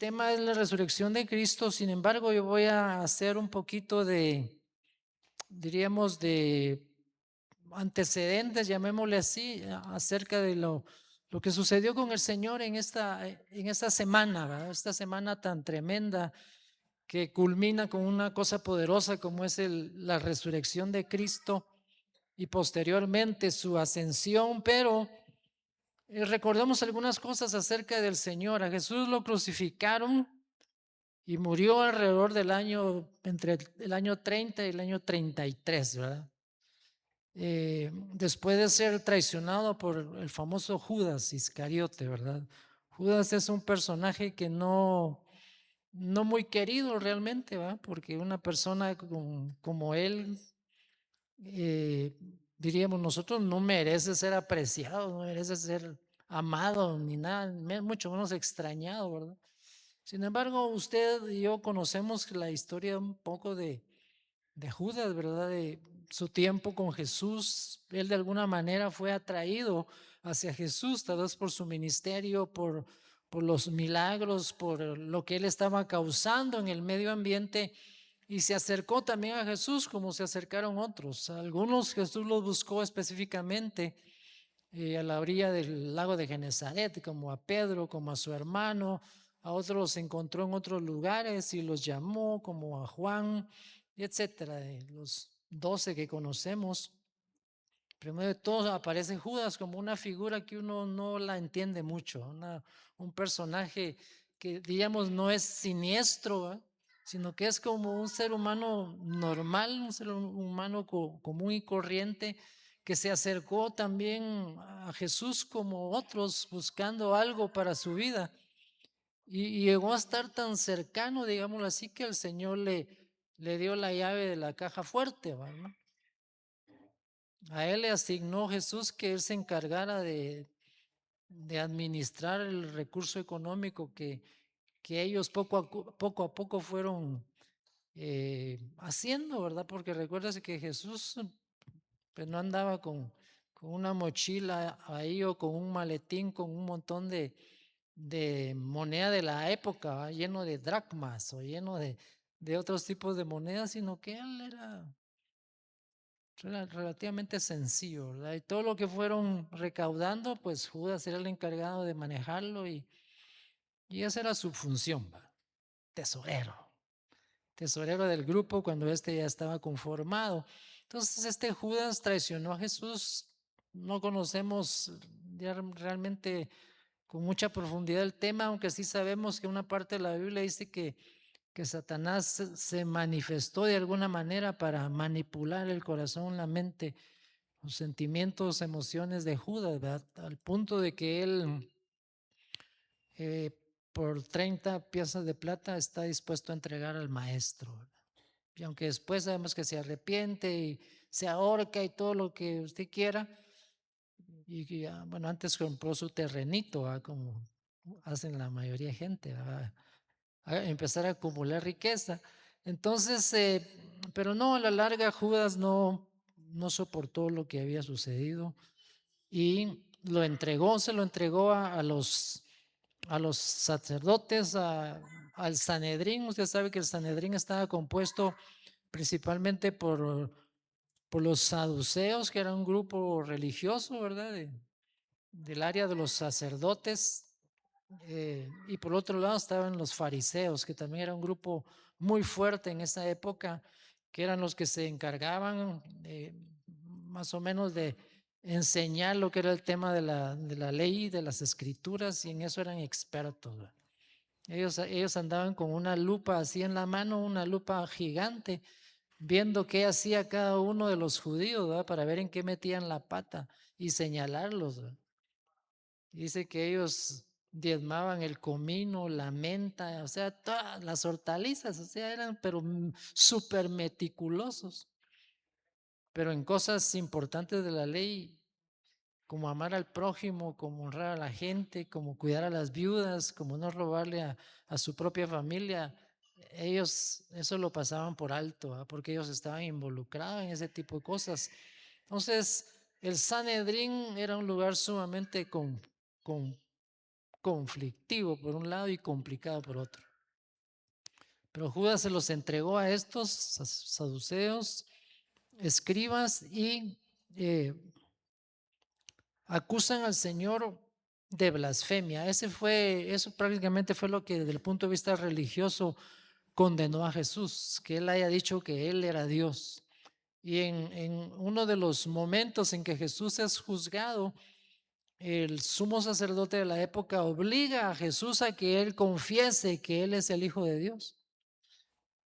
tema es la resurrección de Cristo. Sin embargo, yo voy a hacer un poquito de, diríamos, de antecedentes, llamémosle así, acerca de lo que sucedió con el Señor en esta semana, ¿verdad? Esta semana tan tremenda que culmina con una cosa poderosa como es la resurrección de Cristo y posteriormente su ascensión, pero recordemos algunas cosas acerca del Señor. A Jesús lo crucificaron y murió alrededor del año, entre el año 30 y el año 33, ¿verdad? Después de ser traicionado por el famoso Judas Iscariote, ¿verdad? Judas es un personaje que no muy querido realmente, ¿verdad? Porque una persona como él, eh, diríamos nosotros, no merece ser apreciado, no merece ser amado ni nada, mucho menos extrañado, ¿verdad? Sin embargo, usted y yo conocemos la historia un poco de Judas, ¿verdad? De su tiempo con Jesús. Él de alguna manera fue atraído hacia Jesús, tal vez por su ministerio, por los milagros, por lo que él estaba causando en el medio ambiente. Y se acercó también a Jesús como se acercaron otros. Algunos Jesús los buscó específicamente a la orilla del lago de Genezaret, como a Pedro, como a su hermano. A otros los encontró en otros lugares y los llamó, como a Juan, etcétera, de los 12 que conocemos. Primero de todo aparece Judas como una figura que uno no la entiende mucho, un personaje que digamos no es siniestro, ¿eh? Sino que es como un ser humano normal, un ser humano común y corriente que se acercó también a Jesús como otros buscando algo para su vida y llegó a estar tan cercano, digámoslo así, que el Señor le dio la llave de la caja fuerte, ¿verdad? A él le asignó Jesús que él se encargara de administrar el recurso económico que ellos poco a poco fueron haciendo, ¿verdad? Porque recuérdase que Jesús pues, no andaba con una mochila ahí o con un maletín con un montón de moneda de la época, ¿va? Lleno de dracmas o lleno de otros tipos de monedas, sino que él era relativamente sencillo, ¿verdad? Y todo lo que fueron recaudando, pues Judas era el encargado de manejarlo y esa era su función, ¿va? Tesorero, tesorero del grupo cuando este ya estaba conformado. Entonces este Judas traicionó a Jesús. No conocemos ya realmente con mucha profundidad el tema, aunque sí sabemos que una parte de la Biblia dice que Satanás se manifestó de alguna manera para manipular el corazón, la mente, los sentimientos, emociones de Judas, ¿verdad? Al punto de que él eh, por 30 piezas de plata está dispuesto a entregar al maestro, ¿verdad? Y aunque después sabemos que se arrepiente y se ahorca y todo lo que usted quiera, y bueno, antes compró su terrenito, ¿verdad? Como hacen la mayoría de gente, ¿verdad? A empezar a acumular riqueza. Entonces, pero no, a la larga Judas no soportó lo que había sucedido y lo entregó, se lo entregó a los sacerdotes, al Sanedrín. Usted sabe que el Sanedrín estaba compuesto principalmente por los saduceos, que era un grupo religioso, ¿verdad? Del área de los sacerdotes. Y por otro lado estaban los fariseos, que también era un grupo muy fuerte en esa época, que eran los que se encargaban más o menos de enseñar lo que era el tema de la ley, de las escrituras, y en eso eran expertos, ¿verdad? Ellos andaban con una lupa así en la mano, una lupa gigante, viendo qué hacía cada uno de los judíos, ¿verdad? Para ver en qué metían la pata y señalarlos, ¿verdad? Dice que ellos diezmaban el comino, la menta, o sea, todas las hortalizas, o sea, eran pero súper meticulosos. Pero en cosas importantes de la ley, como amar al prójimo, como honrar a la gente, como cuidar a las viudas, como no robarle a su propia familia, ellos eso lo pasaban por alto, ¿ah? Porque ellos estaban involucrados en ese tipo de cosas. Entonces, el Sanedrín era un lugar sumamente con conflictivo por un lado y complicado por otro. Pero Judas se los entregó a estos saduceos, escribas, y eh, acusan al Señor de blasfemia. Eso prácticamente fue lo que desde el punto de vista religioso condenó a Jesús, que él haya dicho que él era Dios. Y en uno de los momentos en que Jesús es juzgado, el sumo sacerdote de la época obliga a Jesús a que él confiese que él es el Hijo de Dios.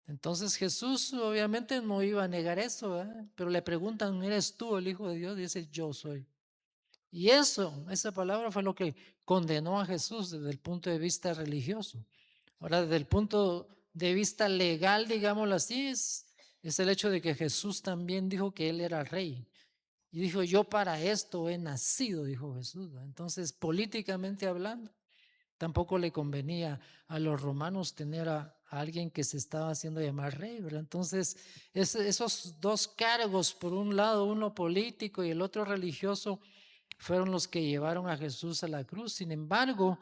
Entonces Jesús obviamente no iba a negar eso, ¿verdad? Pero le preguntan, ¿eres tú el Hijo de Dios? Y dice, yo soy. Y esa palabra fue lo que condenó a Jesús desde el punto de vista religioso. Ahora, desde el punto de vista legal, digámoslo así, es el hecho de que Jesús también dijo que él era rey. Y dijo, yo para esto he nacido, dijo Jesús. Entonces, políticamente hablando, tampoco le convenía a los romanos tener a alguien que se estaba haciendo llamar rey, ¿verdad? Entonces, esos dos cargos, por un lado uno político y el otro religioso, fueron los que llevaron a Jesús a la cruz. Sin embargo,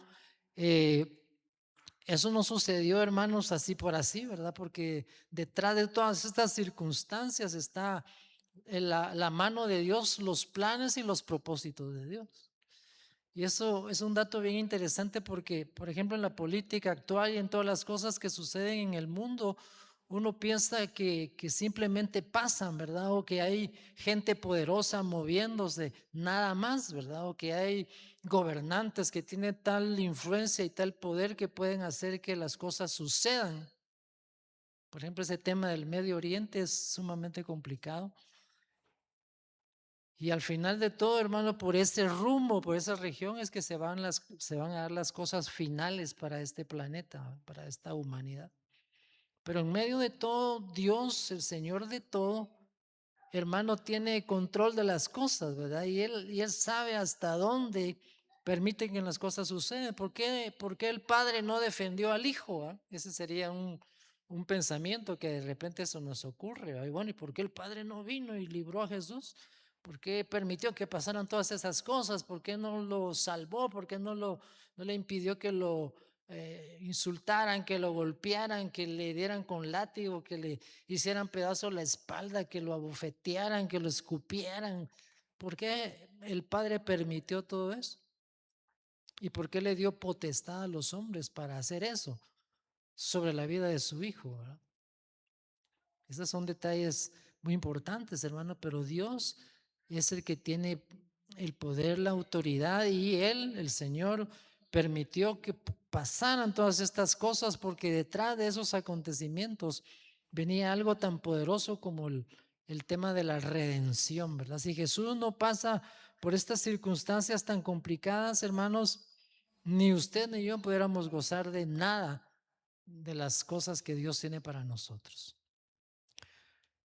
eso no sucedió, hermanos, así por así, ¿verdad? Porque detrás de todas estas circunstancias está la mano de Dios, los planes y los propósitos de Dios. Y eso es un dato bien interesante porque, por ejemplo, en la política actual y en todas las cosas que suceden en el mundo, uno piensa que simplemente pasan, ¿verdad? O que hay gente poderosa moviéndose, nada más, ¿verdad? O que hay gobernantes que tienen tal influencia y tal poder que pueden hacer que las cosas sucedan. Por ejemplo, ese tema del Medio Oriente es sumamente complicado. Y al final de todo, hermano, por ese rumbo, por esa región es que se van a dar las cosas finales para este planeta, para esta humanidad. Pero en medio de todo, Dios, el Señor de todo, hermano, tiene control de las cosas, ¿verdad? Y él sabe hasta dónde permite que las cosas sucedan. ¿Por qué el Padre no defendió al Hijo? ¿Ah? Ese sería un pensamiento que de repente eso nos ocurre. Y bueno, ¿y por qué el Padre no vino y libró a Jesús? ¿Por qué permitió que pasaran todas esas cosas? ¿Por qué no lo salvó? ¿Por qué no le impidió que lo insultaran, que lo golpearan, que le dieran con látigo, que le hicieran pedazo la espalda, que lo abofetearan, que lo escupieran? ¿Por qué el Padre permitió todo eso? ¿Y por qué le dio potestad a los hombres para hacer eso sobre la vida de su Hijo? ¿Verdad? Esos son detalles muy importantes, hermano, pero Dios es el que tiene el poder, la autoridad, y Él, el Señor, permitió que pasaran todas estas cosas porque detrás de esos acontecimientos venía algo tan poderoso como el tema de la redención, ¿verdad? Si Jesús no pasa por estas circunstancias tan complicadas, hermanos, ni usted ni yo pudiéramos gozar de nada de las cosas que Dios tiene para nosotros.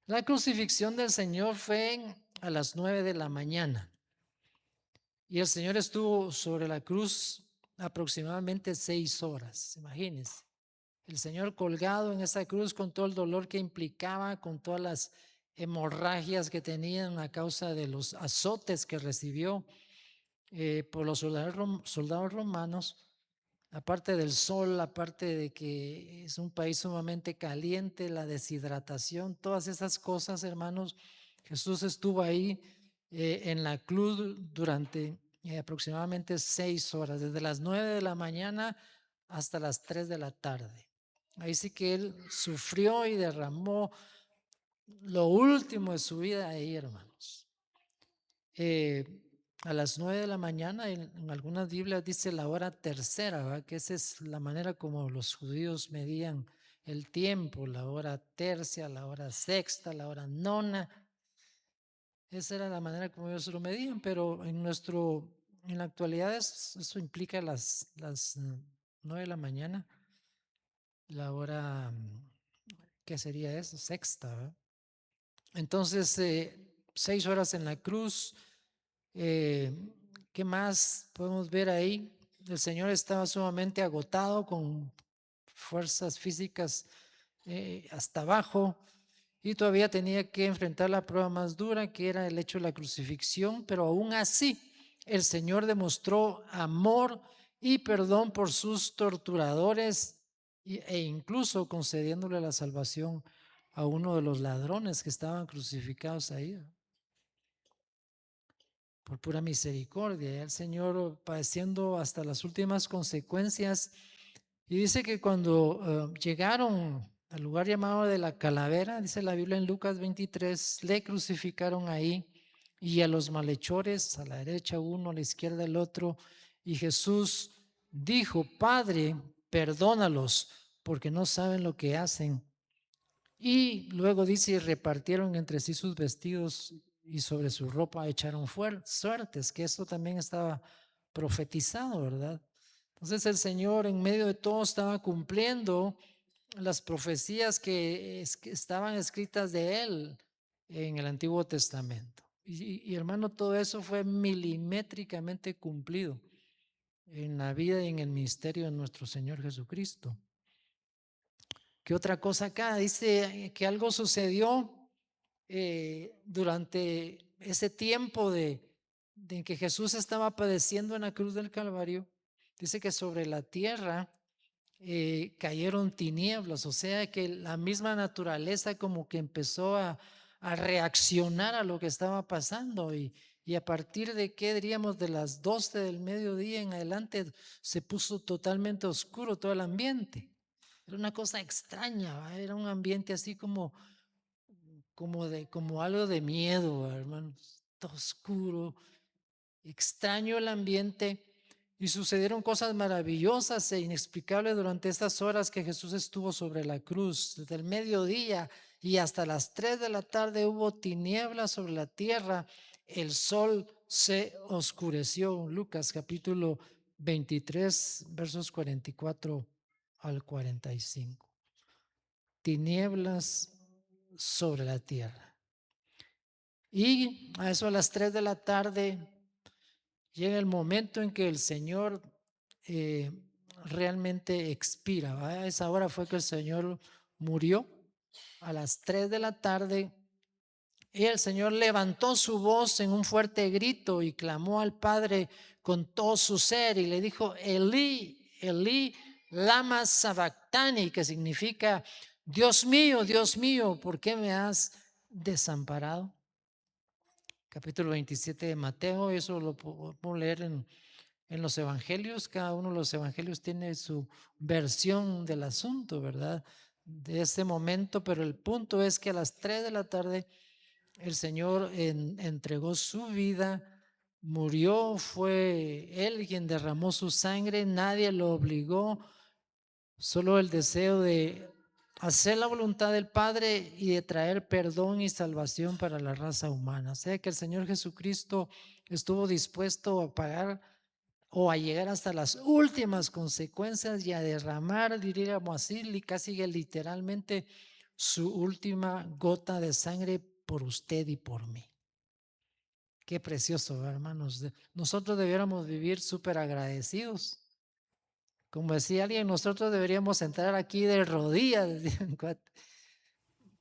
La crucifixión del Señor fue a las 9 de la mañana y el Señor estuvo sobre la cruz aproximadamente 6 horas, imagínense. El Señor colgado en esa cruz con todo el dolor que implicaba, con todas las hemorragias que tenían a causa de los azotes que recibió por los soldados romanos, aparte del sol, aparte de que es un país sumamente caliente, la deshidratación, todas esas cosas, hermanos. Jesús estuvo ahí en la cruz durante aproximadamente 6 horas, desde las 9 de la mañana hasta las 3 de la tarde. Ahí sí que él sufrió y derramó lo último de su vida ahí, hermanos. A las 9 de la mañana, en algunas Biblias dice la hora tercera, ¿verdad? Que esa es la manera como los judíos medían el tiempo, la hora tercia, la hora sexta, la hora nona. Esa era la manera como ellos lo medían, pero en la actualidad eso implica las 9 de la mañana, la hora, ¿qué sería eso? Sexta, ¿verdad? Entonces, 6 horas en la cruz. ¿Qué más podemos ver ahí? El Señor estaba sumamente agotado, con fuerzas físicas hasta abajo, y todavía tenía que enfrentar la prueba más dura, que era el hecho de la crucifixión, pero aún así el Señor demostró amor y perdón por sus torturadores e incluso concediéndole la salvación a uno de los ladrones que estaban crucificados ahí, por pura misericordia. Y el Señor padeciendo hasta las últimas consecuencias. Y dice que cuando llegaron al lugar llamado de la calavera, dice la Biblia en Lucas 23, le crucificaron ahí y a los malhechores, a la derecha uno, a la izquierda el otro. Y Jesús dijo: Padre, perdónalos, porque no saben lo que hacen. Y luego dice: y repartieron entre sí sus vestidos y sobre su ropa echaron suertes, que esto también estaba profetizado, ¿verdad? Entonces el Señor en medio de todo estaba cumpliendo las profecías que estaban escritas de Él en el Antiguo Testamento. Y hermano, todo eso fue milimétricamente cumplido en la vida y en el ministerio de nuestro Señor Jesucristo. ¿Qué otra cosa acá? Dice que algo sucedió durante ese tiempo de que Jesús estaba padeciendo en la cruz del Calvario. Dice que sobre la tierra cayeron tinieblas, o sea que la misma naturaleza como que empezó a reaccionar a lo que estaba pasando y a partir de, ¿qué diríamos?, de las 12 del mediodía en adelante se puso totalmente oscuro todo el ambiente. Era una cosa extraña, ¿va? Era un ambiente así como algo de miedo, ¿va, hermanos? Todo oscuro, extraño el ambiente. Y sucedieron cosas maravillosas e inexplicables durante estas horas que Jesús estuvo sobre la cruz. Desde el mediodía y hasta las 3 de la tarde hubo tinieblas sobre la tierra. El sol se oscureció. Lucas capítulo 23, versos 44 al 45. Tinieblas sobre la tierra. Y a eso a las 3 de la tarde llega el momento en que el Señor realmente expira. A esa hora fue que el Señor murió, a las 3 de la tarde. Y el Señor levantó su voz en un fuerte grito y clamó al Padre con todo su ser y le dijo: Elí, Elí, lama sabactani, que significa: Dios mío, ¿por qué me has desamparado? Capítulo 27 de Mateo, eso lo podemos leer en los evangelios. Cada uno de los evangelios tiene su versión del asunto, ¿verdad? De este momento, pero el punto es que a las 3 de la tarde el Señor entregó su vida, murió, fue Él quien derramó su sangre, nadie lo obligó, solo el deseo de hacer la voluntad del Padre y de traer perdón y salvación para la raza humana. O sea que el Señor Jesucristo estuvo dispuesto a pagar o a llegar hasta las últimas consecuencias y a derramar, diríamos así, casi literalmente, su última gota de sangre por usted y por mí. Qué precioso, hermanos. Nosotros debiéramos vivir súper agradecidos. Como decía alguien, nosotros deberíamos entrar aquí de rodillas,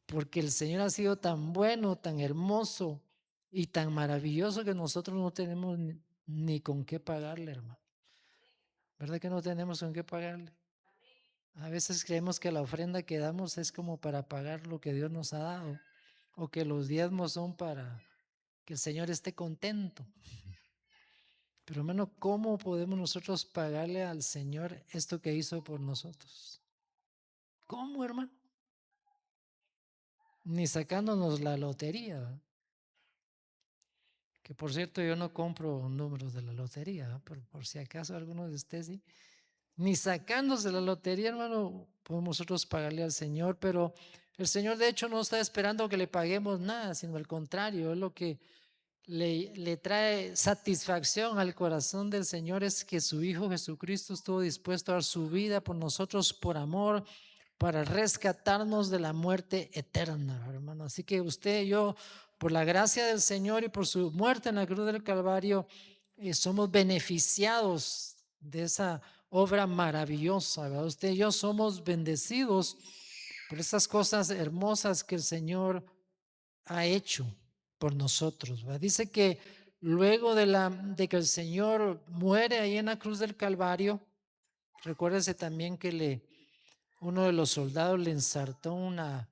porque el Señor ha sido tan bueno, tan hermoso y tan maravilloso que nosotros no tenemos ni con qué pagarle, hermano. ¿Verdad que no tenemos con qué pagarle? A veces creemos que la ofrenda que damos es como para pagar lo que Dios nos ha dado, o que los diezmos son para que el Señor esté contento. Pero hermano, ¿cómo podemos nosotros pagarle al Señor esto que hizo por nosotros? ¿Cómo, hermano? Ni sacándonos la lotería, ¿verdad? Que por cierto yo no compro números de la lotería, ¿verdad? Pero por si acaso alguno de ustedes sí. Ni sacándose la lotería, hermano, podemos nosotros pagarle al Señor, pero el Señor de hecho no está esperando que le paguemos nada, sino al contrario, es lo que le trae satisfacción al corazón del Señor, es que su Hijo Jesucristo estuvo dispuesto a dar su vida por nosotros por amor, para rescatarnos de la muerte eterna, hermano. Así que usted y yo, por la gracia del Señor y por su muerte en la cruz del Calvario, somos beneficiados de esa obra maravillosa, ¿verdad? Usted y yo somos bendecidos por esas cosas hermosas que el Señor ha hecho por nosotros, ¿verdad? Dice que luego de que el Señor muere ahí en la cruz del Calvario, recuérdese también que uno de los soldados le ensartó una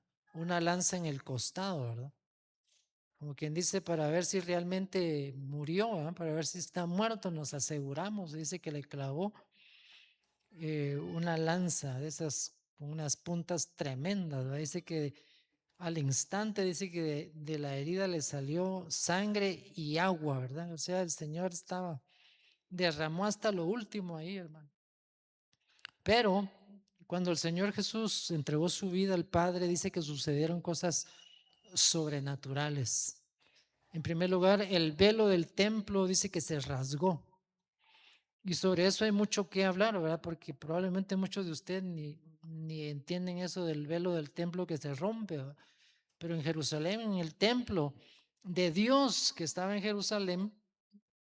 lanza en el costado, ¿verdad? Como quien dice, para ver si realmente murió, ¿verdad? Para ver si está muerto, nos aseguramos. Dice que le clavó una lanza de esas con unas puntas tremendas, ¿verdad? Dice que al instante, dice que de la herida le salió sangre y agua, ¿verdad? O sea, el Señor derramó hasta lo último ahí, hermano. Pero cuando el Señor Jesús entregó su vida al Padre, dice que sucedieron cosas sobrenaturales. En primer lugar, el velo del templo dice que se rasgó. Y sobre eso hay mucho que hablar, ¿verdad? Porque probablemente muchos de ustedes ni entienden eso del velo del templo que se rompe, ¿verdad? Pero en Jerusalén, en el templo de Dios que estaba en Jerusalén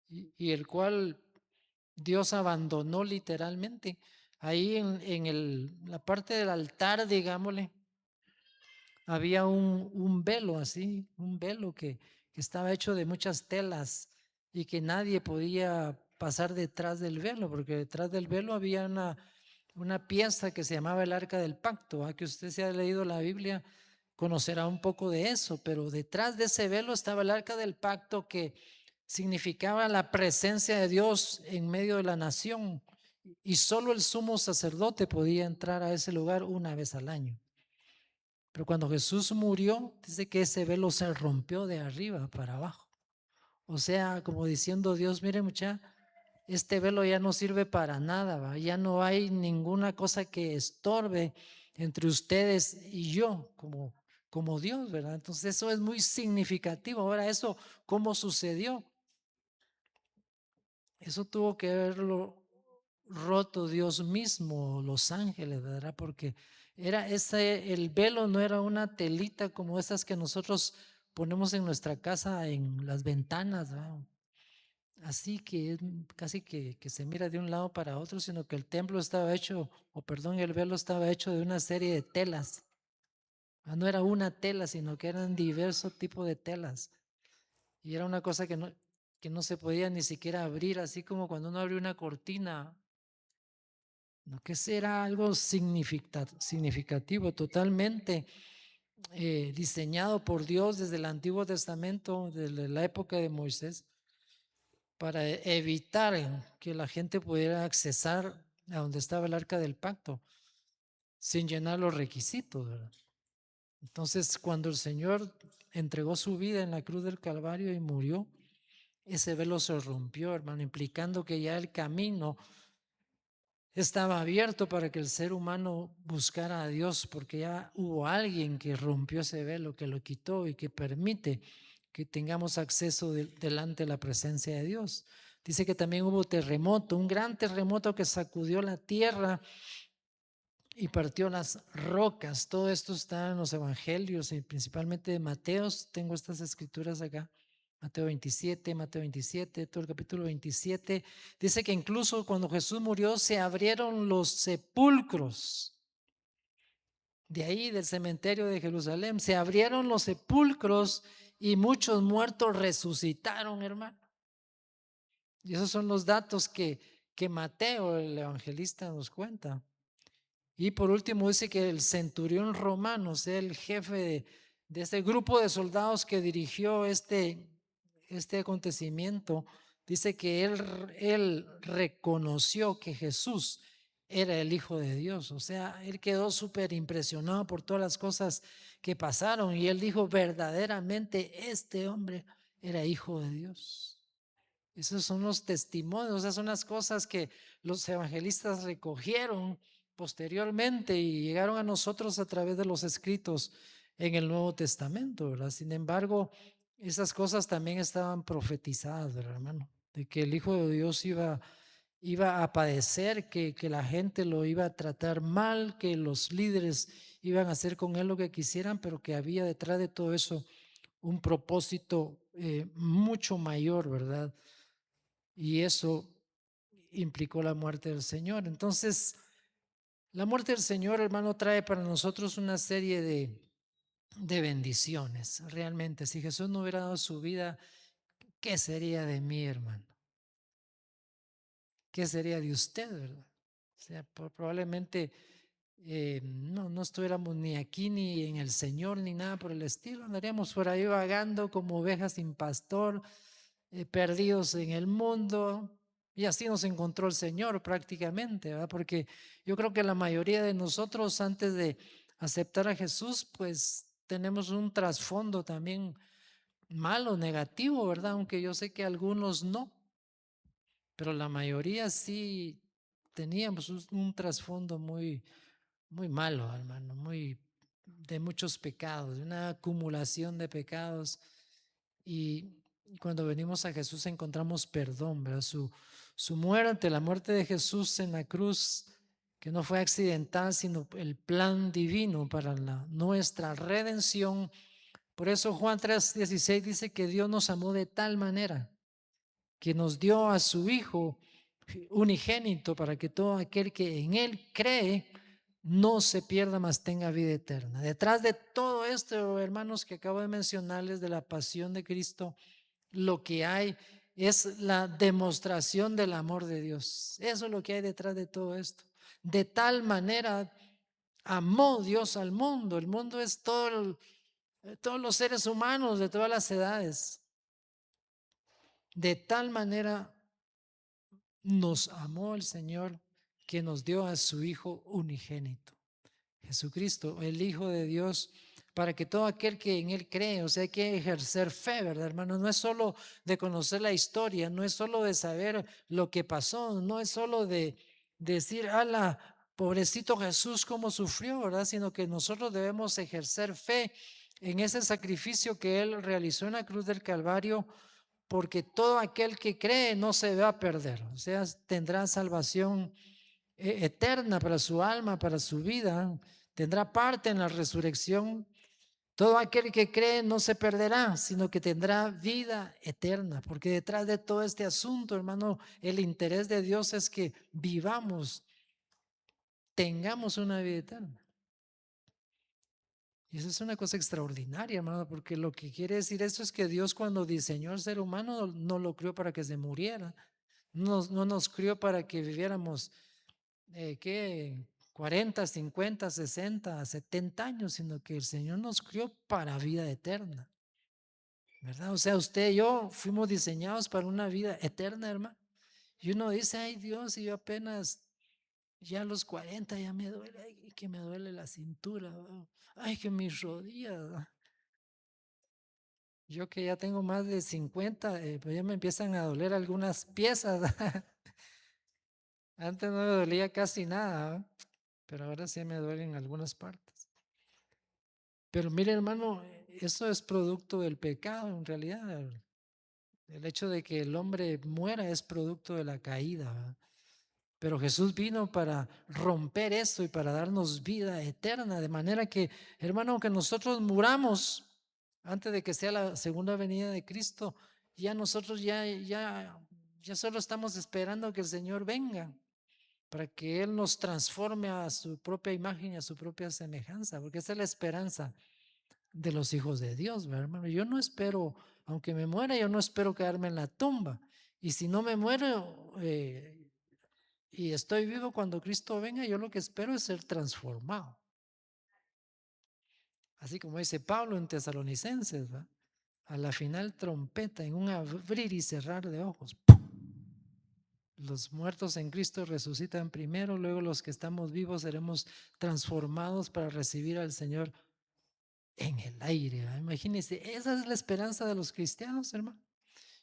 y el cual Dios abandonó literalmente, ahí en la parte del altar, digámosle, había un velo así, un velo que estaba hecho de muchas telas y que nadie podía pasar detrás del velo, porque detrás del velo había una pieza que se llamaba el Arca del Pacto. Que usted se ha leído la Biblia, conocerá un poco de eso, pero detrás de ese velo estaba el Arca del Pacto que significaba la presencia de Dios en medio de la nación y solo el sumo sacerdote podía entrar a ese lugar una vez al año. Pero cuando Jesús murió, dice que ese velo se rompió de arriba para abajo. O sea, como diciendo Dios, mire mucha, este velo ya no sirve para nada, ¿va? Ya no hay ninguna cosa que estorbe entre ustedes y yo como Dios, ¿verdad? Entonces eso es muy significativo. Ahora, ¿eso cómo sucedió? Eso tuvo que haberlo roto Dios mismo, los ángeles, ¿verdad? Porque el velo no era una telita como esas que nosotros ponemos en nuestra casa en las ventanas, ¿verdad? Así que es casi que se mira de un lado para otro, sino que el templo estaba hecho, o perdón, el velo estaba hecho de una serie de telas. No era una tela, sino que eran diversos tipos de telas. Y era una cosa que no se podía ni siquiera abrir, así como cuando uno abre una cortina. No, que será algo significativo, totalmente diseñado por Dios desde el Antiguo Testamento, desde la época de Moisés, para evitar que la gente pudiera accesar a donde estaba el arca del pacto sin llenar los requisitos, ¿verdad? Entonces, cuando el Señor entregó su vida en la cruz del Calvario y murió, ese velo se rompió, hermano, implicando que ya el camino estaba abierto para que el ser humano buscara a Dios, porque ya hubo alguien que rompió ese velo, que lo quitó y que permite que tengamos acceso delante de la presencia de Dios. Dice que también hubo terremoto, un gran terremoto que sacudió la tierra y partió las rocas. Todo esto está en los evangelios y principalmente de Mateos. Tengo estas escrituras acá. Mateo 27, todo el capítulo 27. Dice que incluso cuando Jesús murió se abrieron los sepulcros. De ahí, del cementerio de Jerusalén, se abrieron los sepulcros y muchos muertos resucitaron, hermano. Y esos son los datos que Mateo, el evangelista, nos cuenta. Y por último dice que el centurión romano, o sea, el jefe de este grupo de soldados que dirigió este acontecimiento, dice que él reconoció que Jesús era el Hijo de Dios. O sea, él quedó súper impresionado por todas las cosas que pasaron y él dijo, verdaderamente este hombre era Hijo de Dios. Esos son los testimonios, esas son las cosas que los evangelistas recogieron posteriormente y llegaron a nosotros a través de los escritos en el Nuevo Testamento, ¿verdad? Sin embargo, esas cosas también estaban profetizadas, ¿verdad, hermano? De que el Hijo de Dios iba a padecer, que la gente lo iba a tratar mal, que los líderes iban a hacer con él lo que quisieran, pero que había detrás de todo eso un propósito mucho mayor, ¿verdad? Y eso implicó la muerte del Señor. Entonces, la muerte del Señor, hermano, trae para nosotros una serie de bendiciones. Realmente, si Jesús no hubiera dado su vida, ¿qué sería de mí, hermano? ¿Qué sería de usted, verdad? O sea, probablemente no estuviéramos ni aquí, ni en el Señor, ni nada por el estilo. Andaríamos por ahí vagando como ovejas sin pastor, perdidos en el mundo. Y así nos encontró el Señor prácticamente, ¿verdad? Porque yo creo que la mayoría de nosotros antes de aceptar a Jesús, pues tenemos un trasfondo también malo, negativo, ¿verdad? Aunque yo sé que algunos no, pero la mayoría sí teníamos un trasfondo muy malo, hermano, muy de muchos pecados, de una acumulación de pecados. Y cuando venimos a Jesús encontramos perdón, ¿verdad? Su muerte, la muerte de Jesús en la cruz, que no fue accidental, sino el plan divino para nuestra redención. Por eso Juan 3:16 dice que Dios nos amó de tal manera que nos dio a su Hijo unigénito para que todo aquel que en Él cree no se pierda, mas tenga vida eterna. Detrás de todo esto, hermanos, que acabo de mencionarles de la pasión de Cristo, lo que hay es la demostración del amor de Dios. Eso es lo que hay detrás de todo esto. De tal manera amó Dios al mundo. El mundo es todos los seres humanos de todas las edades. De tal manera nos amó el Señor que nos dio a su Hijo unigénito, Jesucristo, el Hijo de Dios, para que todo aquel que en Él cree, o sea, hay que ejercer fe, ¿verdad, hermano? No es solo de conocer la historia, no es solo de saber lo que pasó, no es solo de decir, ala, pobrecito Jesús, cómo sufrió, ¿verdad? Sino que nosotros debemos ejercer fe en ese sacrificio que Él realizó en la cruz del Calvario, porque todo aquel que cree no se va a perder, o sea, tendrá salvación eterna para su alma, para su vida, tendrá parte en la resurrección. Todo aquel que cree no se perderá, sino que tendrá vida eterna, porque detrás de todo este asunto, hermano, el interés de Dios es que vivamos, tengamos una vida eterna. Y eso es una cosa extraordinaria, hermano, porque lo que quiere decir esto es que Dios, cuando diseñó al ser humano, no lo crió para que se muriera, no nos crió para que viviéramos, ¿qué? 40, 50, 60, 70 años, sino que el Señor nos crió para vida eterna, ¿verdad? O sea, usted y yo fuimos diseñados para una vida eterna, hermano. Y uno dice, ay Dios, y yo apenas ya a los 40 ya me duele, ay, que me duele la cintura, ay, que mis rodillas. Yo que ya tengo más de 50, pues ya me empiezan a doler algunas piezas. Antes no me dolía casi nada, pero ahora sí me duelen algunas partes. Pero mire, hermano, eso es producto del pecado en realidad. El hecho de que el hombre muera es producto de la caída, ¿verdad? Pero Jesús vino para romper esto y para darnos vida eterna, de manera que, hermano, aunque nosotros muramos antes de que sea la segunda venida de Cristo, ya nosotros ya solo estamos esperando que el Señor venga para que Él nos transforme a su propia imagen y a su propia semejanza, porque esa es la esperanza de los hijos de Dios, ¿verdad, hermano? Yo no espero, aunque me muera, yo no espero quedarme en la tumba. Y si no me muero y estoy vivo cuando Cristo venga, yo lo que espero es ser transformado. Así como dice Pablo en Tesalonicenses, ¿verdad? A la final trompeta, en un abrir y cerrar de ojos. Los muertos en Cristo resucitan primero, luego los que estamos vivos seremos transformados para recibir al Señor en el aire, ¿verdad? Imagínense, esa es la esperanza de los cristianos, hermano.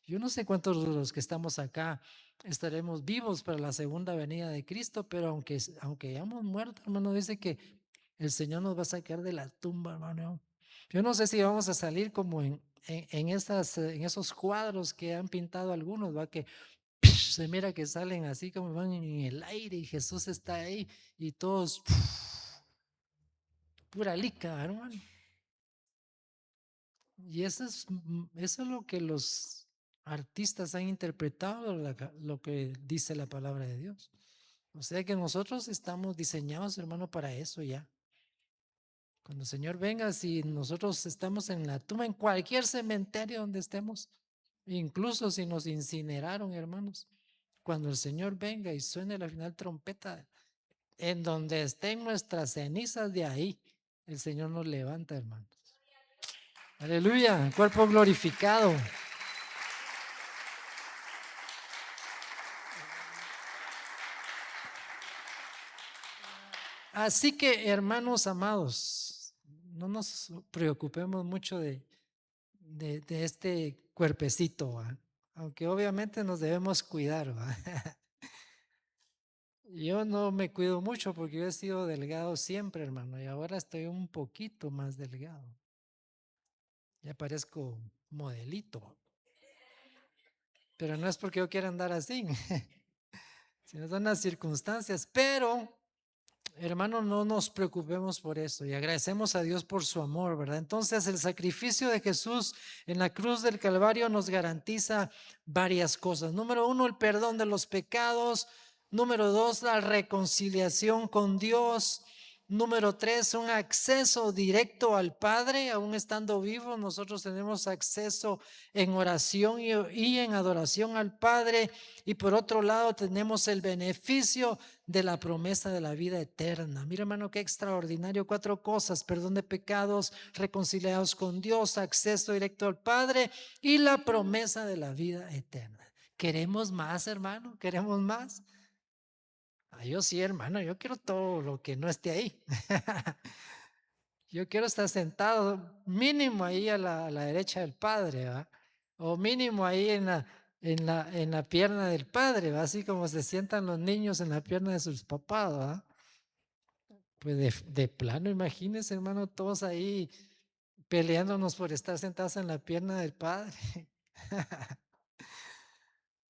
Yo no sé cuántos de los que estamos acá estaremos vivos para la segunda venida de Cristo, pero aunque hayamos muerto, hermano, dice que el Señor nos va a sacar de la tumba, hermano. Yo no sé si vamos a salir como en esos cuadros que han pintado algunos, va que se mira que salen así como van en el aire y Jesús está ahí y todos pura lica, hermano. Y eso es lo que los artistas han interpretado, lo que dice la palabra de Dios. O sea que nosotros estamos diseñados, hermano, para eso ya. Cuando el Señor venga, si nosotros estamos en la tumba, en cualquier cementerio donde estemos, Incluso si nos incineraron, hermanos, cuando el Señor venga y suene la final trompeta, en donde estén nuestras cenizas, de ahí el Señor nos levanta, hermanos. Aleluya, cuerpo glorificado. Así que, hermanos amados, no nos preocupemos mucho de este cuerpecito, ¿va? Aunque obviamente nos debemos cuidar, ¿va? Yo no me cuido mucho porque yo he sido delgado siempre, hermano, y ahora estoy un poquito más delgado. Ya parezco modelito, pero no es porque yo quiera andar así, sino son las circunstancias. Pero, hermano, no nos preocupemos por esto y agradecemos a Dios por su amor, ¿verdad? Entonces, el sacrificio de Jesús en la cruz del Calvario nos garantiza varias cosas. Número uno, el perdón de los pecados. Número dos, la reconciliación con Dios. Número tres, un acceso directo al Padre. Aún estando vivos, nosotros tenemos acceso en oración y en adoración al Padre. Y por otro lado, tenemos el beneficio de la promesa de la vida eterna. Mira, hermano, qué extraordinario. Cuatro cosas: perdón de pecados, reconciliados con Dios, acceso directo al Padre y la promesa de la vida eterna. ¿Queremos más, hermano? ¿Queremos más? Yo sí, hermano, yo quiero todo lo que no esté ahí. Yo quiero estar sentado mínimo ahí a la derecha del Padre, ¿va? O mínimo ahí en la pierna del Padre, ¿va? Así como se sientan los niños en la pierna de sus papás, ¿va? Pues de plano, imagínense, hermano, todos ahí peleándonos por estar sentados en la pierna del Padre.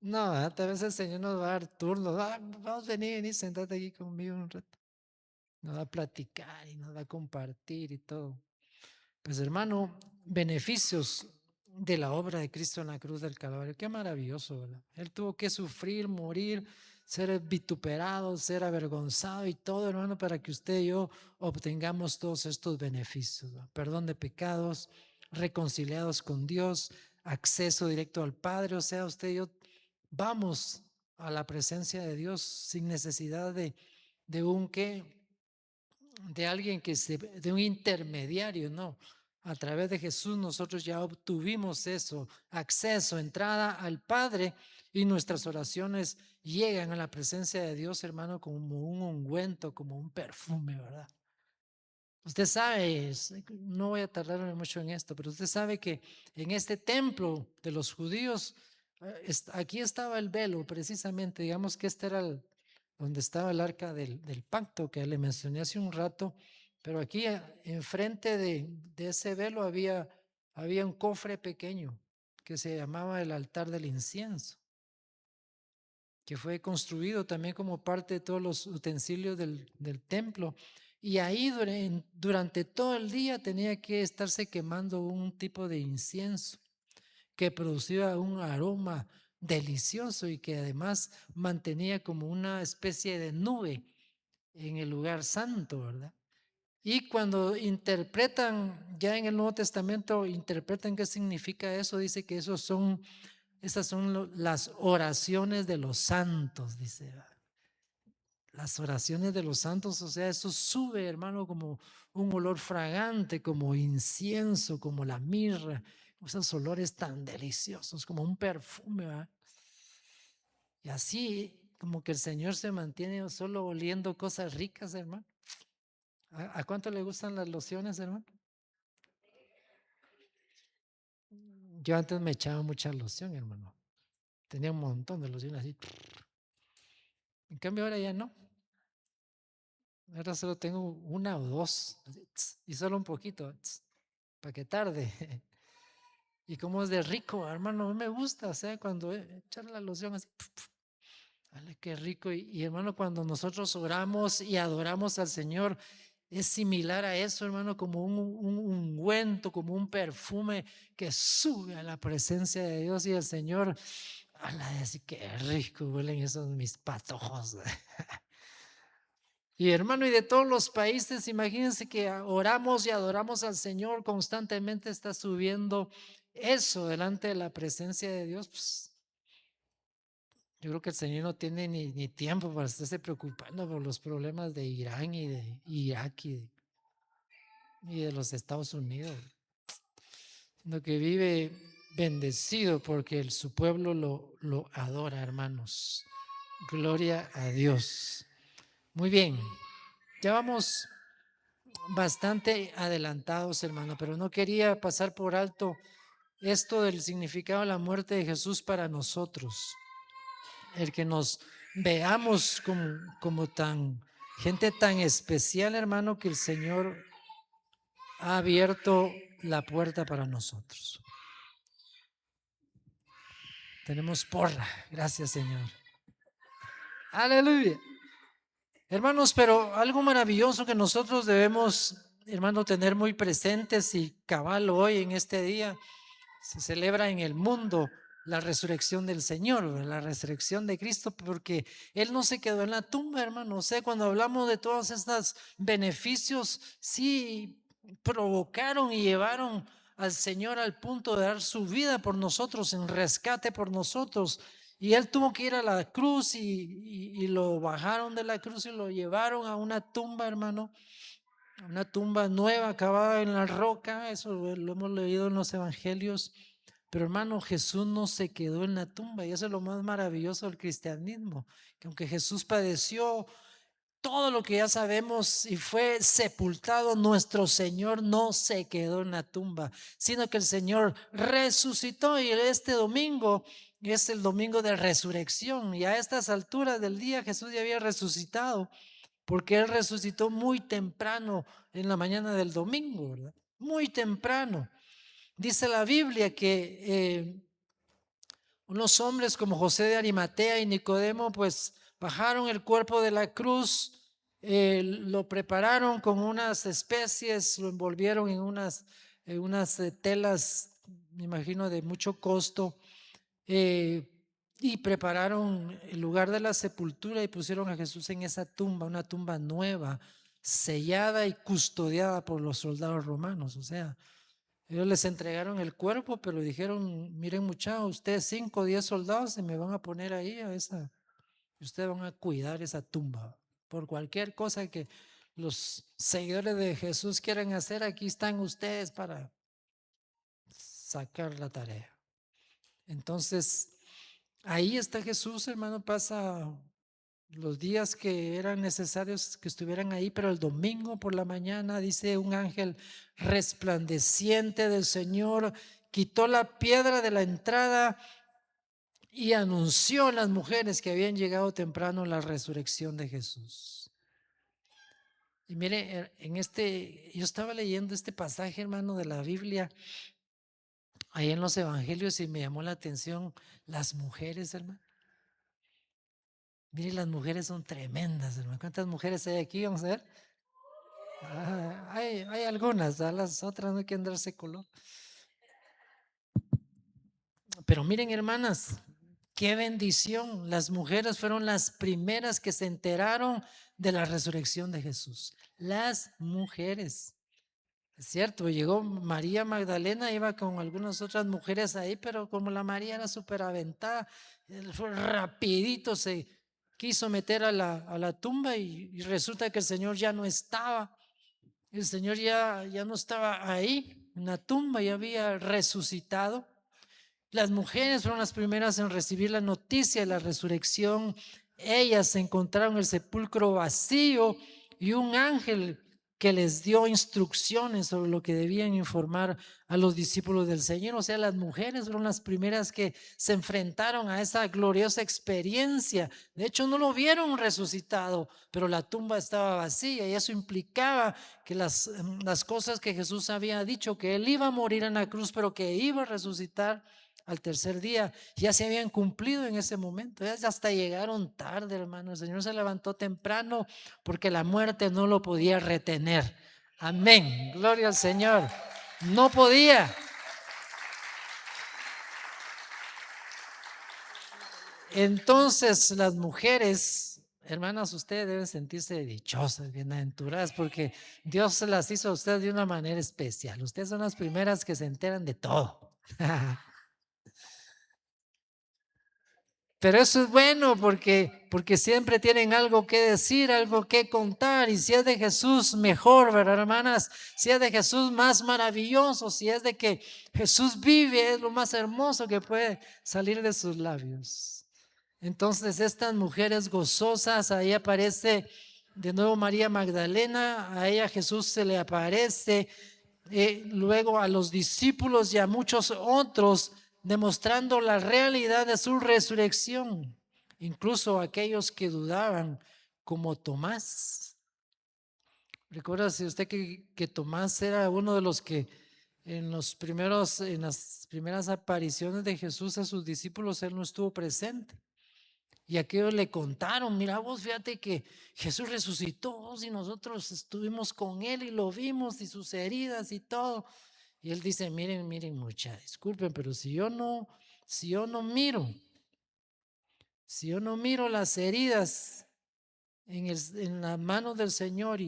No, tal vez el Señor nos va a dar turno. Vamos, vení, sentate aquí conmigo un rato. Nos va a platicar y nos va a compartir y todo. Pues, hermano, beneficios de la obra de Cristo en la cruz del Calvario. Qué maravilloso, ¿verdad? Él tuvo que sufrir, morir, ser vituperado, ser avergonzado y todo, hermano, para que usted y yo obtengamos todos estos beneficios, ¿no? Perdón de pecados, reconciliados con Dios, acceso directo al Padre. O sea, usted y yo vamos a la presencia de Dios sin necesidad de un qué, de alguien de un intermediario, no. A través de Jesús nosotros ya obtuvimos eso, acceso, entrada al Padre, y nuestras oraciones llegan a la presencia de Dios, hermano, como un ungüento, como un perfume, ¿verdad? Usted sabe, no voy a tardarme mucho en esto, pero usted sabe que en este templo de los judíos, aquí estaba el velo precisamente. Digamos que este era donde estaba el arca del pacto que le mencioné hace un rato, pero aquí enfrente de ese velo había un cofre pequeño que se llamaba el altar del incienso, que fue construido también como parte de todos los utensilios del templo. Y ahí durante todo el día tenía que estarse quemando un tipo de incienso que producía un aroma delicioso y que además mantenía como una especie de nube en el lugar santo, ¿verdad? Y cuando interpretan, ya en el Nuevo Testamento, interpretan qué significa eso, dice que esas son las oraciones de los santos, dice. Las oraciones de los santos, o sea, eso sube, hermano, como un olor fragante, como incienso, como la mirra, esos olores tan deliciosos, como un perfume, ¿verdad? Y así como que el Señor se mantiene solo oliendo cosas ricas, hermano. ¿A cuánto le gustan las lociones, hermano? Yo antes me echaba mucha loción, hermano. Tenía un montón de loción así. En cambio ahora ya no. Ahora solo tengo una o dos, así, y solo un poquito, para que tarde. Y como es de rico, hermano, me gusta, o sea, cuando echar la loción así, vale, qué rico. Y hermano, cuando nosotros oramos y adoramos al Señor, es similar a eso, hermano, como un ungüento, como un perfume que sube a la presencia de Dios y el Señor. Ala, así qué rico huelen esos mis patojos. Y hermano, y de todos los países, imagínense que oramos y adoramos al Señor constantemente, está subiendo eso delante de la presencia de Dios. Pues, yo creo que el Señor no tiene ni tiempo para estarse preocupando por los problemas de Irán y de Irak y de los Estados Unidos, sino que vive bendecido porque su pueblo lo adora, hermanos. Gloria a Dios. Muy bien, ya vamos bastante adelantados, hermano, pero no quería pasar por alto esto del significado de la muerte de Jesús para nosotros. El que nos veamos como gente tan especial, hermano, que el Señor ha abierto la puerta para nosotros. Tenemos porra, gracias, Señor. Aleluya. Hermanos, pero algo maravilloso que nosotros debemos, hermano, tener muy presentes y cabal hoy en este día, se celebra en el mundo la resurrección del Señor, la resurrección de Cristo, porque Él no se quedó en la tumba, hermano. O sea, cuando hablamos de todos estos beneficios, sí provocaron y llevaron al Señor al punto de dar su vida por nosotros, en rescate por nosotros. Y Él tuvo que ir a la cruz y lo bajaron de la cruz y lo llevaron a una tumba, hermano. Una tumba nueva, acabada en la roca, eso lo hemos leído en los evangelios. Pero hermano, Jesús no se quedó en la tumba y eso es lo más maravilloso del cristianismo, que aunque Jesús padeció todo lo que ya sabemos y fue sepultado, nuestro Señor no se quedó en la tumba, sino que el Señor resucitó y este domingo es el domingo de resurrección y a estas alturas del día Jesús ya había resucitado porque Él resucitó muy temprano en la mañana del domingo, ¿verdad? Muy temprano. Dice la Biblia que unos hombres como José de Arimatea y Nicodemo pues bajaron el cuerpo de la cruz, lo prepararon con unas especies, lo envolvieron en unas telas, me imagino de mucho costo, y prepararon el lugar de la sepultura y pusieron a Jesús en esa tumba, una tumba nueva, sellada y custodiada por los soldados romanos. O sea, ellos les entregaron el cuerpo, pero dijeron, miren muchachos, ustedes 5 o 10 soldados se me van a poner ahí ustedes van a cuidar esa tumba. Por cualquier cosa que los seguidores de Jesús quieran hacer, aquí están ustedes para sacar la tarea. Entonces, ahí está Jesús, hermano, pasa los días que eran necesarios que estuvieran ahí, pero el domingo por la mañana, dice, un ángel resplandeciente del Señor quitó la piedra de la entrada y anunció a las mujeres que habían llegado temprano la resurrección de Jesús. Y mire, yo estaba leyendo este pasaje, hermano, de la Biblia, ahí en los evangelios, y me llamó la atención las mujeres, hermano. Mire, las mujeres son tremendas, hermano. ¿Cuántas mujeres hay aquí? Vamos a ver. Hay algunas, a las otras no hay que andarse color. Pero miren, hermanas, qué bendición. Las mujeres fueron las primeras que se enteraron de la resurrección de Jesús. Las mujeres. Es cierto, llegó María Magdalena, iba con algunas otras mujeres ahí, pero como la María era súper aventada, fue rapidito, se quiso meter a la tumba y resulta que el Señor ya no estaba. El Señor ya no estaba ahí en la tumba, ya había resucitado. Las mujeres fueron las primeras en recibir la noticia de la resurrección. Ellas encontraron el sepulcro vacío y un ángel que les dio instrucciones sobre lo que debían informar a los discípulos del Señor. O sea, las mujeres fueron las primeras que se enfrentaron a esa gloriosa experiencia. De hecho, no lo vieron resucitado, pero la tumba estaba vacía y eso implicaba que las cosas que Jesús había dicho, que Él iba a morir en la cruz, pero que iba a resucitar al tercer día, ya se habían cumplido en ese momento. Ya hasta llegaron tarde, hermano. El Señor se levantó temprano porque la muerte no lo podía retener. Amén, gloria al Señor. No podía. Entonces las mujeres hermanas, ustedes deben sentirse dichosas, bienaventuradas, porque Dios se las hizo a ustedes de una manera especial. Ustedes son las primeras que se enteran de todo. Pero eso es bueno porque siempre tienen algo que decir, algo que contar. Y si es de Jesús, mejor, ¿verdad, hermanas? Si es de Jesús, más maravilloso. Si es de que Jesús vive, es lo más hermoso que puede salir de sus labios. Entonces, estas mujeres gozosas, ahí aparece de nuevo María Magdalena, a ella Jesús se le aparece, luego a los discípulos y a muchos otros, demostrando la realidad de su resurrección, incluso aquellos que dudaban, como Tomás. Recuérdase usted que Tomás era uno de los que en las primeras apariciones de Jesús a sus discípulos, él no estuvo presente. Y aquellos le contaron, mira vos, fíjate que Jesús resucitó y nosotros estuvimos con él y lo vimos y sus heridas y todo. Y él dice, miren mucha, disculpen, pero si yo no miro, si yo no miro las heridas en las manos del Señor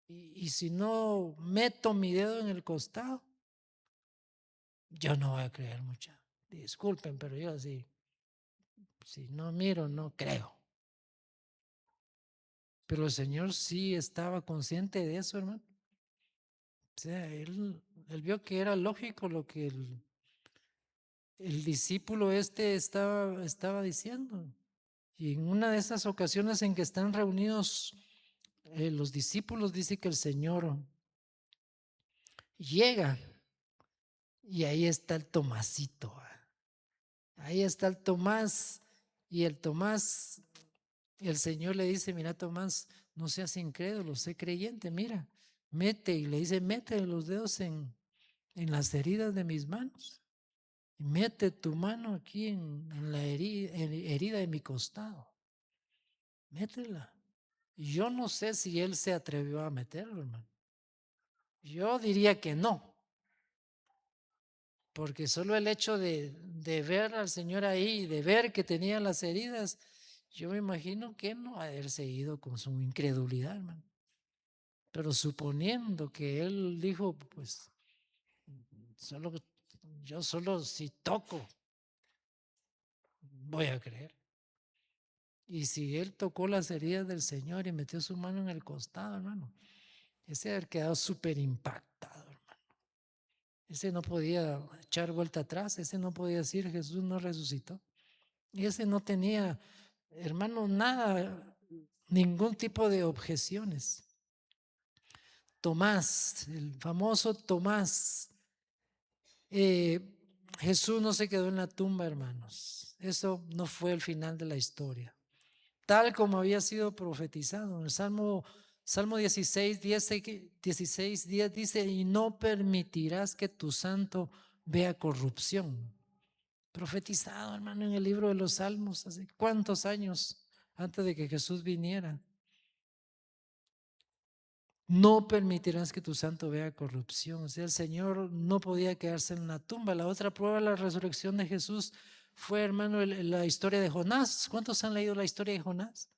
y si no meto mi dedo en el costado, yo no voy a creer mucha. Disculpen, pero yo así, si no miro, no creo. Pero el Señor sí estaba consciente de eso, hermano. O sea, él vio que era lógico lo que el discípulo estaba diciendo. Y en una de esas ocasiones en que están reunidos los discípulos, dice que el Señor llega y ahí está el Tomasito. Ahí está el Tomás y el Tomás, el Señor le dice, mira Tomás, no seas incrédulo, sé creyente, mira, mete, y le dice, mete los dedos en las heridas de mis manos. Mete tu mano aquí en la herida de mi costado. Métela. Yo no sé si él se atrevió a meterlo, hermano. Yo diría que no, porque solo el hecho de ver al Señor ahí, de ver que tenía las heridas, yo me imagino que no ha de haberse ido con su incredulidad, hermano. Pero suponiendo que él dijo, pues, solo, yo solo si toco, voy a creer. Y si él tocó las heridas del Señor y metió su mano en el costado, hermano, ese haber quedado súper impactado, hermano. Ese no podía echar vuelta atrás, ese no podía decir Jesús no resucitó. Y ese no tenía, hermano, nada, ningún tipo de objeciones. Tomás, el famoso Tomás, eh, Jesús no se quedó en la tumba, hermanos. Eso no fue el final de la historia. Tal como había sido profetizado. En el Salmo 16, 10 dice, y no permitirás que tu santo vea corrupción. Profetizado, hermano, en el libro de los Salmos, hace cuántos años antes de que Jesús viniera. No permitirás que tu santo vea corrupción. O sea, el Señor no podía quedarse en la tumba. La otra prueba de la resurrección de Jesús fue, hermano, la historia de Jonás. ¿Cuántos han leído la historia de Jonás?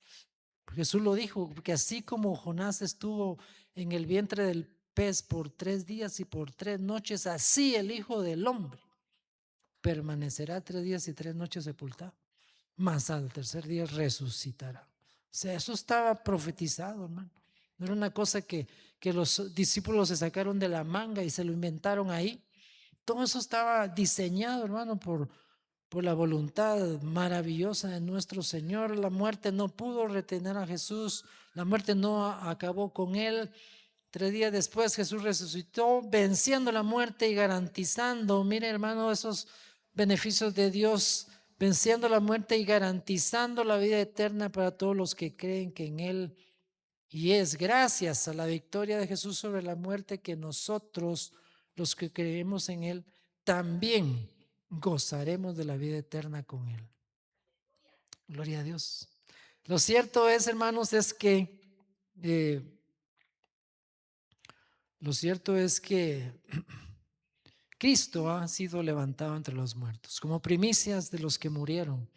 Jesús lo dijo, porque así como Jonás estuvo en el vientre del pez por 3 días y por 3 noches, así el Hijo del Hombre permanecerá 3 días y 3 noches sepultado, mas al tercer día resucitará. O sea, eso estaba profetizado, hermano. No era una cosa que los discípulos se sacaron de la manga y se lo inventaron ahí. Todo eso estaba diseñado, hermano, por la voluntad maravillosa de nuestro Señor. La muerte no pudo retener a Jesús, la muerte no acabó con él. 3 días después Jesús resucitó, venciendo la muerte y garantizando, mire hermano, esos beneficios de Dios, venciendo la muerte y garantizando la vida eterna para todos los que creen que en Él. Y es gracias a la victoria de Jesús sobre la muerte que nosotros, los que creemos en Él, también gozaremos de la vida eterna con Él. Gloria a Dios. Lo cierto es, hermanos, es que eh, lo cierto es que Cristo ha sido levantado entre los muertos, como primicias de los que murieron.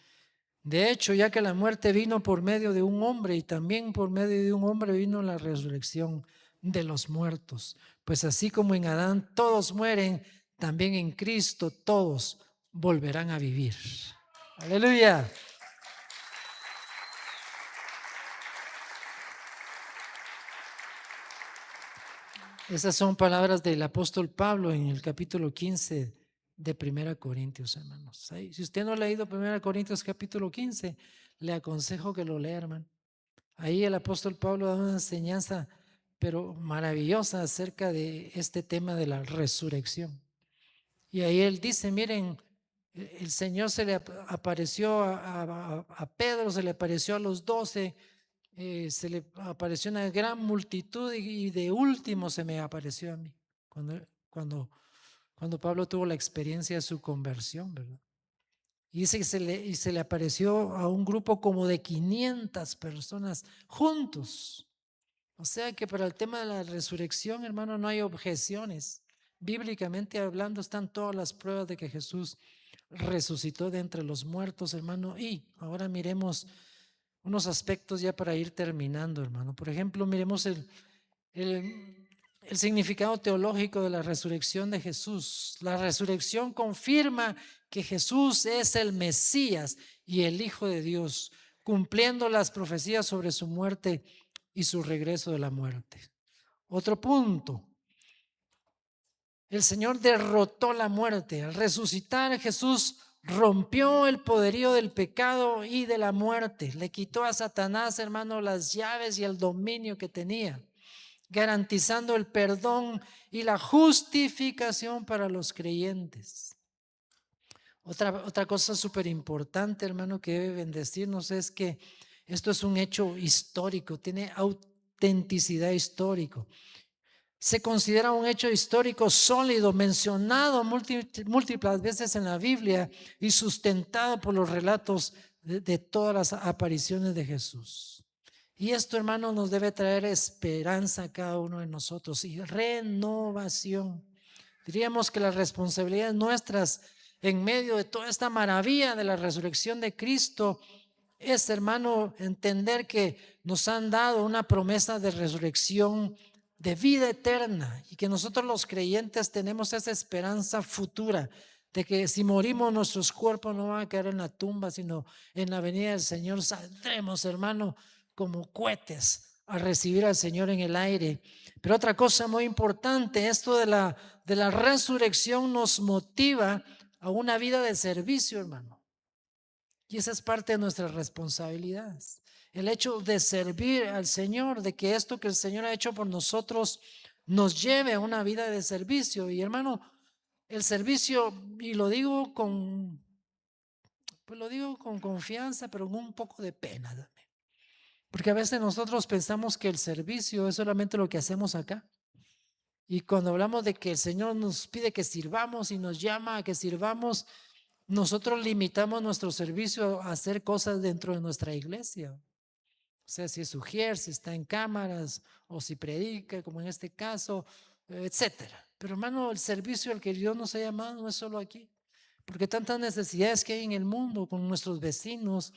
De hecho, ya que la muerte vino por medio de un hombre y también por medio de un hombre vino la resurrección de los muertos. Pues así como en Adán todos mueren, también en Cristo todos volverán a vivir. Aleluya. Esas son palabras del apóstol Pablo en el capítulo 15 de 1 Corintios, hermanos. Si usted no ha leído 1 Corintios capítulo 15, le aconsejo que lo lea, hermano. Ahí el apóstol Pablo da una enseñanza, pero maravillosa, acerca de este tema de la resurrección. Y ahí él dice, miren, el Señor se le apareció a Pedro, se le apareció a los 12, se le apareció una gran multitud y de último se me apareció a mí, cuando Pablo tuvo la experiencia de su conversión, ¿verdad? Y dice que se le apareció a un grupo como de 500 personas juntos. O sea que para el tema de la resurrección, hermano, no hay objeciones. Bíblicamente hablando, están todas las pruebas de que Jesús resucitó de entre los muertos, hermano. Y ahora miremos unos aspectos ya para ir terminando, hermano. Por ejemplo, miremos el, el significado teológico de la resurrección de Jesús. La resurrección confirma que Jesús es el Mesías y el Hijo de Dios, cumpliendo las profecías sobre su muerte y su regreso de la muerte. Otro punto. El Señor derrotó la muerte. Al resucitar, Jesús rompió el poderío del pecado y de la muerte. Le quitó a Satanás, hermano, las llaves y el dominio que tenía, garantizando el perdón y la justificación para los creyentes. Otra cosa súper importante, hermano, que debe bendecirnos es que esto es un hecho histórico, tiene autenticidad histórico. Se considera un hecho histórico sólido, mencionado múltiples veces en la Biblia y sustentado por los relatos de todas las apariciones de Jesús. Y esto, hermano, nos debe traer esperanza a cada uno de nosotros y renovación. Diríamos que las responsabilidades nuestras en medio de toda esta maravilla de la resurrección de Cristo es, hermano, entender que nos han dado una promesa de resurrección de vida eterna y que nosotros los creyentes tenemos esa esperanza futura de que si morimos nuestros cuerpos no van a quedar en la tumba, sino en la venida del Señor saldremos, hermano, como cohetes a recibir al Señor en el aire. Pero otra cosa muy importante, esto de la resurrección nos motiva a una vida de servicio, hermano. Y esa es parte de nuestras responsabilidades. El hecho de servir al Señor, de que esto que el Señor ha hecho por nosotros nos lleve a una vida de servicio. Y hermano, el servicio, y pues lo digo con confianza, pero con un poco de pena también. Porque a veces nosotros pensamos que el servicio es solamente lo que hacemos acá. Y cuando hablamos de que el Señor nos pide que sirvamos y nos llama a que sirvamos, nosotros limitamos nuestro servicio a hacer cosas dentro de nuestra iglesia. O sea, si es sugiere, si está en cámaras o si predica, como en este caso, etcétera. Pero hermano, el servicio al que Dios nos ha llamado no es solo aquí. Porque tantas necesidades que hay en el mundo con nuestros vecinos,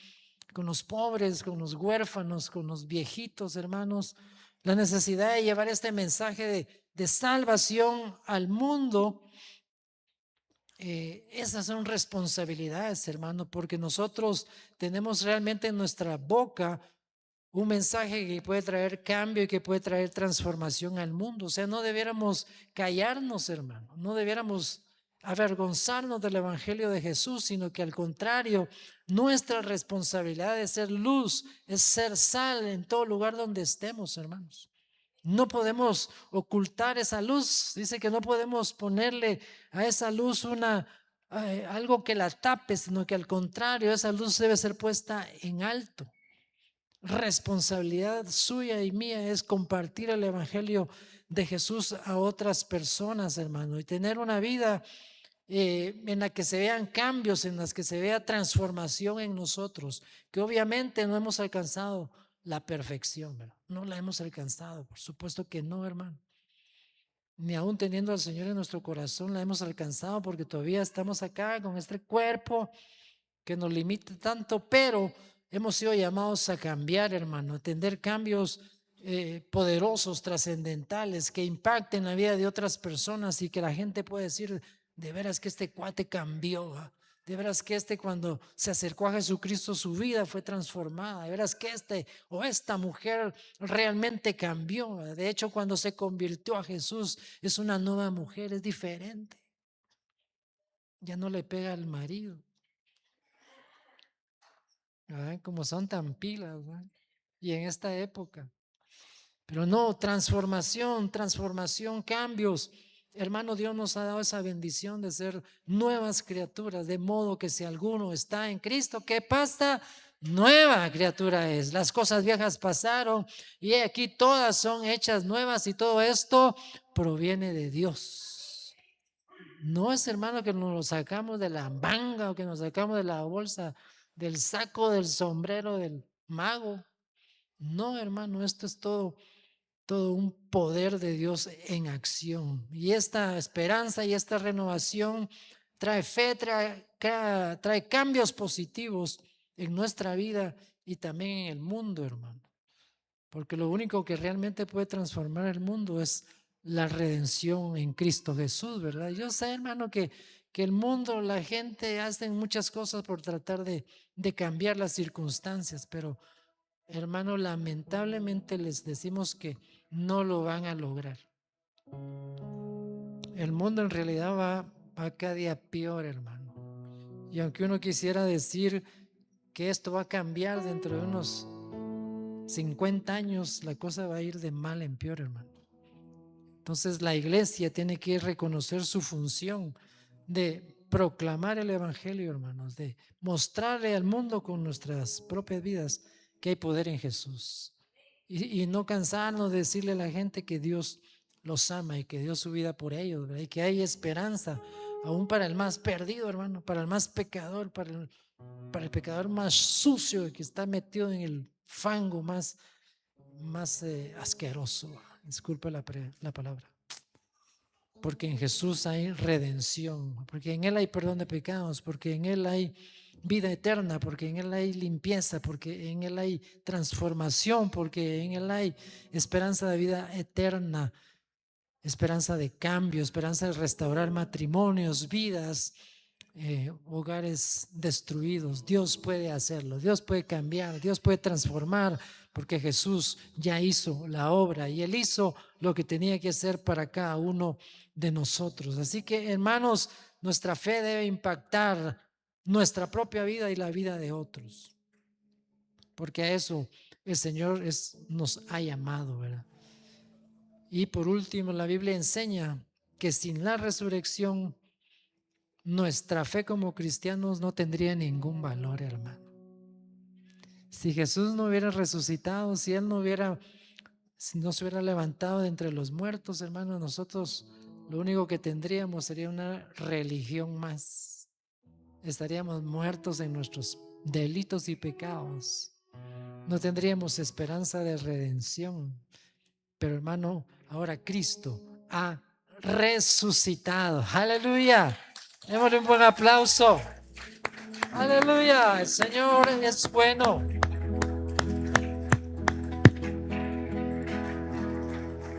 con los pobres, con los huérfanos, con los viejitos, hermanos. La necesidad de llevar este mensaje de salvación al mundo. Esas son responsabilidades, hermano, porque nosotros tenemos realmente en nuestra boca un mensaje que puede traer cambio y que puede traer transformación al mundo. O sea, no debiéramos callarnos, hermano, no debiéramos avergonzarnos del Evangelio de Jesús, sino que al contrario, nuestra responsabilidad es ser luz, es ser sal en todo lugar donde estemos, hermanos. No podemos ocultar esa luz. Dice que no podemos ponerle a esa luz algo que la tape, sino que al contrario, esa luz debe ser puesta en alto. Responsabilidad suya y mía es compartir el Evangelio de Jesús a otras personas, hermano, y tener una vida en la que se vean cambios, en las que se vea transformación en nosotros, que obviamente no hemos alcanzado la perfección, ¿verdad? No la hemos alcanzado, por supuesto que no, hermano. Ni aún teniendo al Señor en nuestro corazón la hemos alcanzado porque todavía estamos acá con este cuerpo que nos limite tanto, pero hemos sido llamados a cambiar, hermano, a tener cambios poderosos, trascendentales, que impacten la vida de otras personas y que la gente pueda decir, de veras que este cuate cambió, ¿va? De veras que cuando se acercó a Jesucristo su vida fue transformada. De veras que o esta mujer realmente cambió. De hecho, cuando se convirtió a Jesús es una nueva mujer, es diferente. Ya no le pega al marido. Ay, como son tan pilas, ¿no? Y en esta época. Pero no, transformación, cambios. Hermano, Dios nos ha dado esa bendición de ser nuevas criaturas, de modo que si alguno está en Cristo, ¿qué pasa? Nueva criatura es. Las cosas viejas pasaron y aquí todas son hechas nuevas y todo esto proviene de Dios. No es, hermano, que nos lo sacamos de la manga o que nos sacamos de la bolsa, del saco, del sombrero del mago. No, hermano, esto es todo un poder de Dios en acción. Y esta esperanza y esta renovación trae fe, trae cambios positivos en nuestra vida y también en el mundo, hermano. Porque lo único que realmente puede transformar el mundo es la redención en Cristo Jesús, ¿verdad? Yo sé, hermano, que el mundo, la gente hacen muchas cosas por tratar de cambiar las circunstancias, pero hermano, lamentablemente les decimos que no lo van a lograr. El mundo en realidad va cada día peor, hermano. Y aunque uno quisiera decir que esto va a cambiar dentro de unos 50 años, la cosa va a ir de mal en peor, hermano. Entonces la iglesia tiene que reconocer su función de proclamar el evangelio, hermanos, de mostrarle al mundo con nuestras propias vidas que hay poder en Jesús. Y no cansarnos de decirle a la gente que Dios los ama y que dio su vida por ellos, ¿verdad? Y que hay esperanza aún para el más perdido, hermano, para el más pecador, para el pecador más sucio que está metido en el fango más asqueroso. Disculpa la palabra. Porque en Jesús hay redención, porque en Él hay perdón de pecados, porque en Él hay vida eterna, porque en Él hay limpieza, porque en Él hay transformación, porque en Él hay esperanza de vida eterna, esperanza de cambio, esperanza de restaurar matrimonios, vidas, hogares destruidos. Dios puede hacerlo, Dios puede cambiar, Dios puede transformar, porque Jesús ya hizo la obra y Él hizo lo que tenía que hacer para cada uno de nosotros. Así que, hermanos, nuestra fe debe impactar nuestra propia vida y la vida de otros, porque a eso el Señor nos ha llamado, ¿verdad? Y por último, la Biblia enseña que sin la resurrección, nuestra fe como cristianos no tendría ningún valor, hermano. Si Jesús no hubiera resucitado, si Él si no se hubiera levantado de entre los muertos, hermano, nosotros lo único que tendríamos sería una religión más. Estaríamos muertos en nuestros delitos y pecados. No tendríamos esperanza de redención. Pero hermano, ahora Cristo ha resucitado. Aleluya. Démosle un buen aplauso. Aleluya. El Señor es bueno.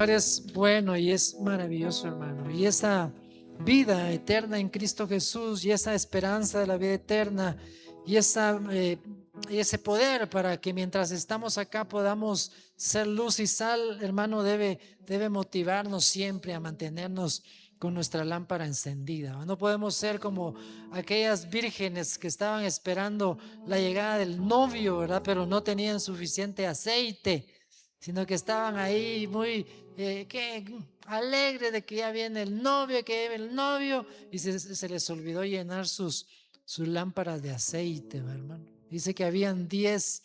Es bueno y es maravilloso, hermano. Y esa vida eterna en Cristo Jesús y esa esperanza de la vida eterna y ese poder para que mientras estamos acá podamos ser luz y sal, hermano, debe motivarnos siempre a mantenernos con nuestra lámpara encendida. No podemos ser como aquellas vírgenes que estaban esperando la llegada del novio, ¿verdad? Pero no tenían suficiente aceite, sino que estaban ahí muy alegres de que ya viene el novio, y se les olvidó llenar sus lámparas de aceite, hermano. Dice que habían 10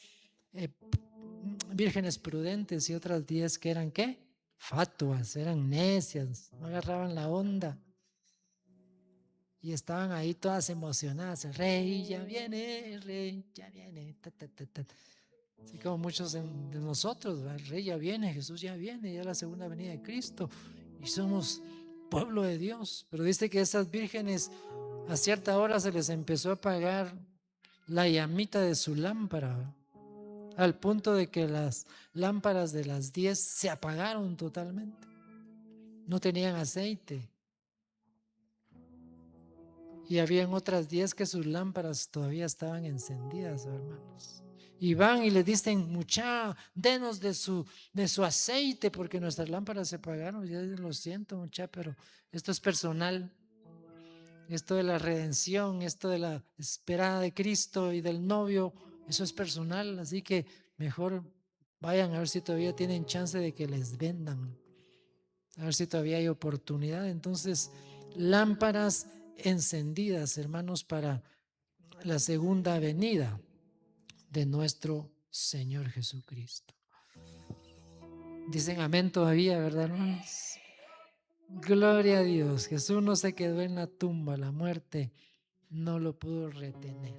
vírgenes prudentes y otras 10 que eran, ¿qué? Fatuas, eran necias, no agarraban la onda. Y estaban ahí todas emocionadas. El rey ya viene, el rey ya viene. Ta, ta, ta, ta. Así como muchos de nosotros, ¿verdad? El rey ya viene, Jesús ya viene, ya la segunda venida de Cristo. Y somos pueblo de Dios. Pero dice que esas vírgenes a cierta hora se les empezó a apagar la llamita de su lámpara, al punto de que las lámparas de las 10 se apagaron totalmente. No tenían aceite. Y habían otras 10 que sus lámparas todavía estaban encendidas, hermanos. Y van y le dicen, mucha, denos de su aceite, porque nuestras lámparas se apagaron. Ya lo siento, mucha, pero esto es personal. Esto de la redención, esto de la esperada de Cristo y del novio, eso es personal. Así que mejor vayan a ver si todavía tienen chance de que les vendan. A ver si todavía hay oportunidad. Entonces, lámparas encendidas, hermanos, para la segunda venida de nuestro Señor Jesucristo. Dicen amén todavía, ¿verdad, hermanos? Gloria a Dios. Jesús no se quedó en la tumba, la muerte no lo pudo retener.